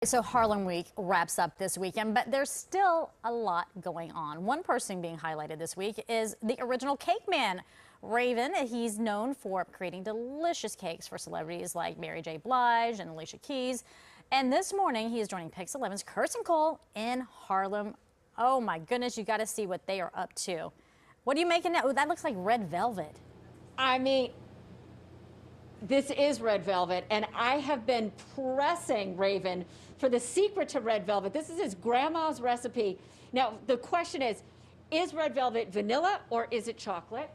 So Harlem Week wraps up this weekend, but there's still a lot going on. One person being highlighted this week is the original cake man, Raven. He's known for creating delicious cakes for celebrities like Mary J. Blige and Alicia Keys. And this morning, he is joining Pix 11's Kirsten Cole in Harlem. Oh my goodness, you got to see what they are up to. What are you making now? Oh, that looks like red velvet. I mean, this is red velvet, and I have been pressing Raven for the secret to red velvet. This is his grandma's recipe. Now, the question is red velvet vanilla or is it chocolate?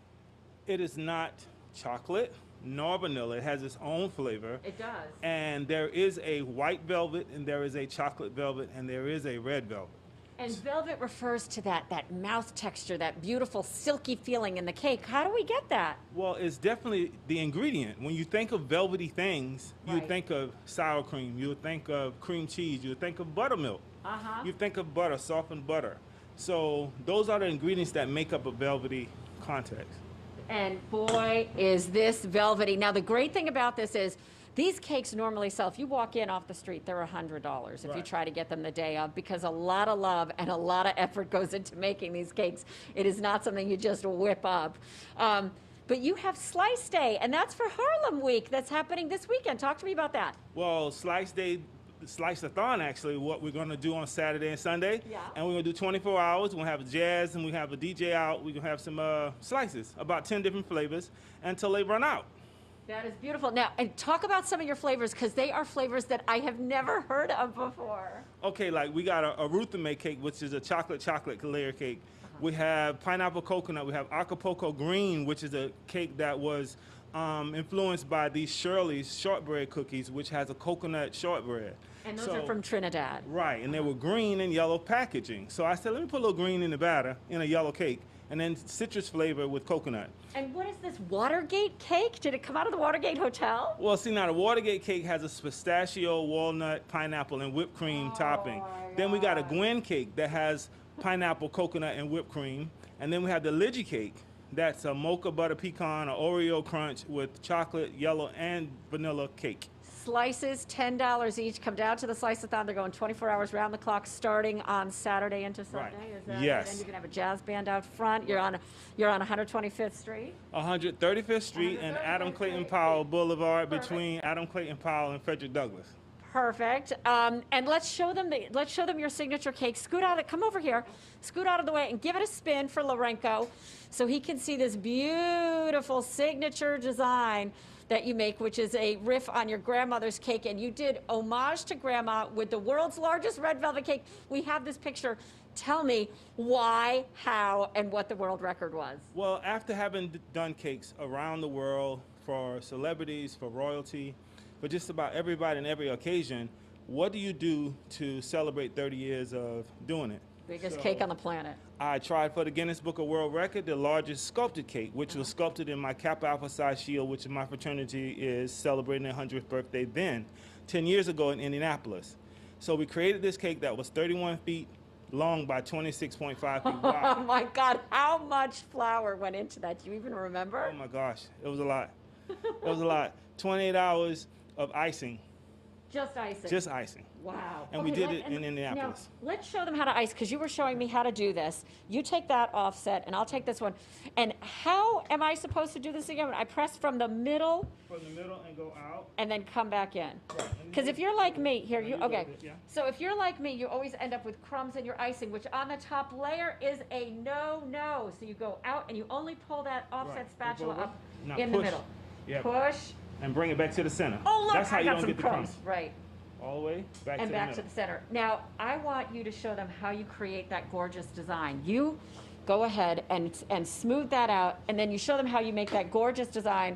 It is not chocolate nor vanilla. It has its own flavor. It does. And there is a white velvet, and there is a chocolate velvet, and there is a red velvet. And velvet refers to that mouth texture, that beautiful silky feeling in the cake. How do we get that? Well, it's definitely the ingredient. When you think of velvety things, you think of sour cream, you would think of cream cheese, you would think of buttermilk. You think of butter, softened butter. So those are the ingredients that make up a velvety context. And boy, is this velvety. Now, the great thing about this is these cakes normally sell, if you walk in off the street, they're $100 if you try to get them the day of, because a lot of love and a lot of effort goes into making these cakes. It is not something you just whip up. But you have Slice Day, and that's for Harlem Week. That's happening this weekend. Talk to me about that. Well, Slice Day, Slice-a-thon, actually, what we're going to do on Saturday and Sunday. And we're going to do 24 hours. We're going to have jazz, and we have a DJ out. We're going to have some slices, about 10 different flavors, until they run out. That is beautiful. Now, and talk about some of your flavors, because they are flavors that I have never heard of before. Okay, like we got a Ruthame cake, which is a chocolate layer cake. We have pineapple coconut. We have Acapulco green, which is a cake that was influenced by these Shirley's shortbread cookies, which has a coconut shortbread. And those are from Trinidad. Right, and they were green and yellow packaging. So I said, let me put a little green in the batter in a yellow cake, and then citrus flavor with coconut. And what is this Watergate cake? Did it come out of the Watergate Hotel? Well, see, now the Watergate cake has a pistachio, walnut, pineapple, and whipped cream topping. Then we got a Gwen cake that has pineapple, coconut, and whipped cream. And then we have the Lidgy cake. That's a mocha butter pecan or Oreo crunch with chocolate, yellow, and vanilla cake. Slices, $10 each. Come down to the Slice-a-thon. They're going 24 hours round the clock, starting on Saturday into Sunday. Is that yes. And you're gonna have a jazz band out front. You're on 125th Street. 135th Street and Adam Clayton Powell Boulevard, between Adam Clayton Powell and Frederick Douglass. Perfect. And let's show them your signature cake. Scoot out of come over here. Scoot out of the way and give it a spin for Lorenko so he can see this beautiful signature design that you make, which is a riff on your grandmother's cake. And you did homage to Grandma with the world's largest red velvet cake. We have this picture. Tell me why, how, and what the world record was. Well, after having done cakes around the world for celebrities, for royalty, for just about everybody and every occasion, what do you do to celebrate 30 years of doing it? Biggest cake on the planet. I tried for the Guinness Book of World Record, the largest sculpted cake, which was sculpted in my Kappa Alpha Psi shield, which my fraternity is celebrating their 100th birthday then, 10 years ago in Indianapolis. So we created this cake that was 31 feet long by 26.5 feet wide. Oh my God, how much flour went into that? Do you even remember? Oh my gosh, it was a lot. It was a lot. 28 hours of icing. Just icing. Just icing. Wow. And we did it in Indianapolis. Now, let's show them how to ice, because you were showing me how to do this. You take that offset, and I'll take this one. And how am I supposed to do this again? I press from the middle. From the middle and go out. And then come back in. Right. Because if you're like me, here, okay. Yeah. So if you're like me, you always end up with crumbs in your icing, which on the top layer is a no-no. So you go out, and you only pull that offset spatula up now in push. the middle. Yeah. Push. And bring it back to the center. Oh, look, that's how I you got don't some get the crumbs. Right. All the way back and to back the to middle. the center. Now, I want you to show them how you create that gorgeous design. You go ahead and smooth that out, and then you show them how you make that gorgeous design.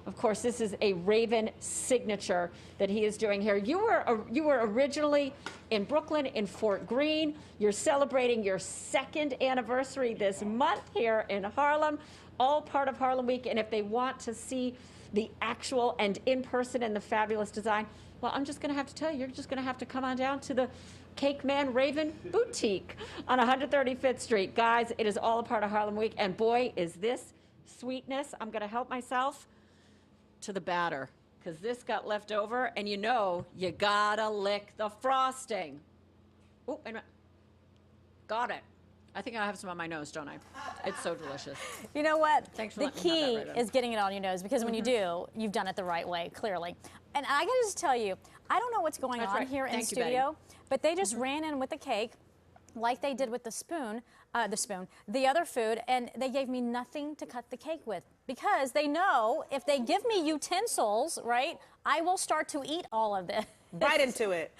Of course, this is a Raven signature that he is doing here. You were originally in Brooklyn, in Fort Greene. You're celebrating your 2nd anniversary this month here in Harlem, all part of Harlem Week. And if they want to see the actual and in-person and the fabulous design, well, I'm just going to have to tell you, you're just going to have to come on down to the Cake Man Raven Boutique on 135th Street. Guys, it is all a part of Harlem Week, and boy, is this sweetness. I'm going to help myself to the batter. because this got left over, and you know you gotta lick the frosting. Oh, wait a minute. Got it. I think I have some on my nose, don't I? It's so delicious. You know what? Thanks for the letting me key have that, Raven. is getting it on your nose, because when you do, you've done it the right way, clearly. And I gotta just tell you, I don't know what's going That's on right. here in Thank you, Betty. studio, but they just ran in with the cake, like they did with the the other food, and they gave me nothing to cut the cake with, because they know if they give me utensils, right, I will start to eat all of this. Bite into it.